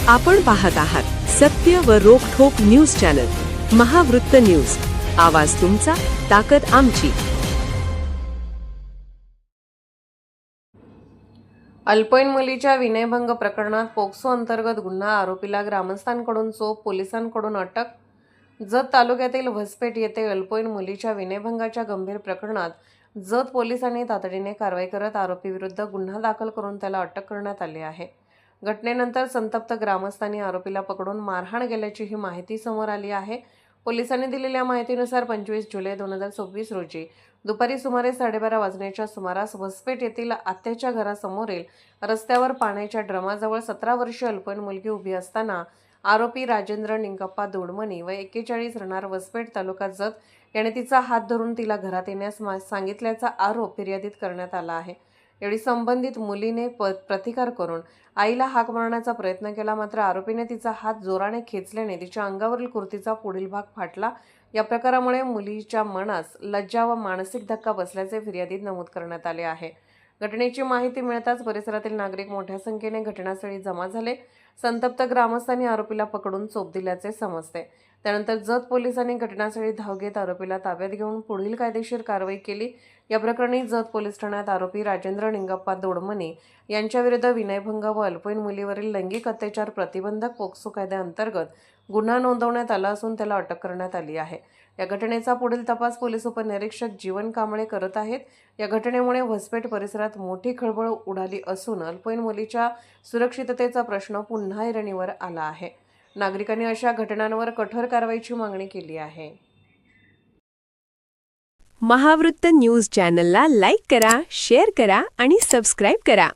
आपण पाहत आहात सत्य व रोखठोक न्यूज चॅनल महावृत्त न्यूज। आवाज तुमचा, ताकद आमची। अल्पवयीन मुलीच्या विनयभंग प्रकरणात पोक्सो अंतर्गत गुन्हा, आरोपीला ग्रामस्थांकडून चोप, पोलिसांकडून अटक। जत तालुक्यातील व्हसपेट येथे अल्पवयीन मुलीच्या विनयभंगाच्या गंभीर प्रकरणात जत पोलिसांनी तातडीने कारवाई करत आरोपीविरुद्ध गुन्हा दाखल करून त्याला अटक करण्यात आली आहे। घटनेनंतर संतप्त ग्रामस्थांनी आरोपीला पकडून मारहाण केल्याची ही माहिती समोर आली आहे। पोलिसांनी दिलेल्या माहितीनुसार 25 जुलै 2024 रोजी दुपारी सुमारे 12:30 वाजण्याच्या सुमारास व्हसपेट येथील आत्याच्या घरासमोरील रस्त्यावर पाण्याच्या ड्रमाजवळ 17 वर्षीय अल्पवयीन मुलगी उभी असताना आरोपी राजेंद्र निंगप्पा दोडमणी व 41 राहणार व्हसपेट तालुका जत याने तिचा हात धरून तिला घरात येण्यास सांगितल्याचा आरोप फिर्यादीत करण्यात आला आहे। यावेळी संबंधित मुलीने प्रतिकार करून आईला हाक मारण्याचा प्रयत्न केला, मात्र आरोपीने तिचा हात जोराने खेचल्याने तिच्या अंगावरील कुर्तीचा पुढील भाग फाटला। या प्रकारामुळे मुलीच्या मनास लज्जा व मानसिक धक्का बसल्याचे फिर्यादीत नमूद करण्यात आले आहे। घटनेची माहिती मिळताच परिसरातील नागरिक मोठ्या संख्येने घटनास्थळी जमा झाले। संतप्त ग्रामस्थांनी आरोपीला पकडून चोप दिल्याचे समजते। त्यानंतर जत पोलिसांनी घटनास्थळी धाव घेत आरोपीला ताब्यात घेऊन पुढील कायदेशीर कारवाई केली। या प्रकरणी जत पोलीस ठाण्यात आरोपी राजेंद्र निंगप्पा दोडमणी यांच्याविरुद्ध विनयभंग व अल्पवयीन मुलीवरील लैंगिक अत्याचार प्रतिबंधक पोक्सो कायद्याअंतर्गत गुन्हा नोंदवण्यात आला असून त्याला अटक करण्यात आली आहे। या घटनेचा पुढील तपास पोलीस उपनिरीक्षक जीवन कांबळे करत आहेत। या घटनेमुळे व्हसपेट परिसरात मोठी खळबळ उडाली असून अल्पवयीन मुलीच्या सुरक्षिततेचा प्रश्न पुन्हा ऐरणीवर आला आहे। नागरिकांनी अशा घटनांवर कठोर कारवाईची मागणी केली आहे। महावृत्त न्यूज चॅनलला लाईक करा, शेअर करा आणि सबस्क्राइब करा।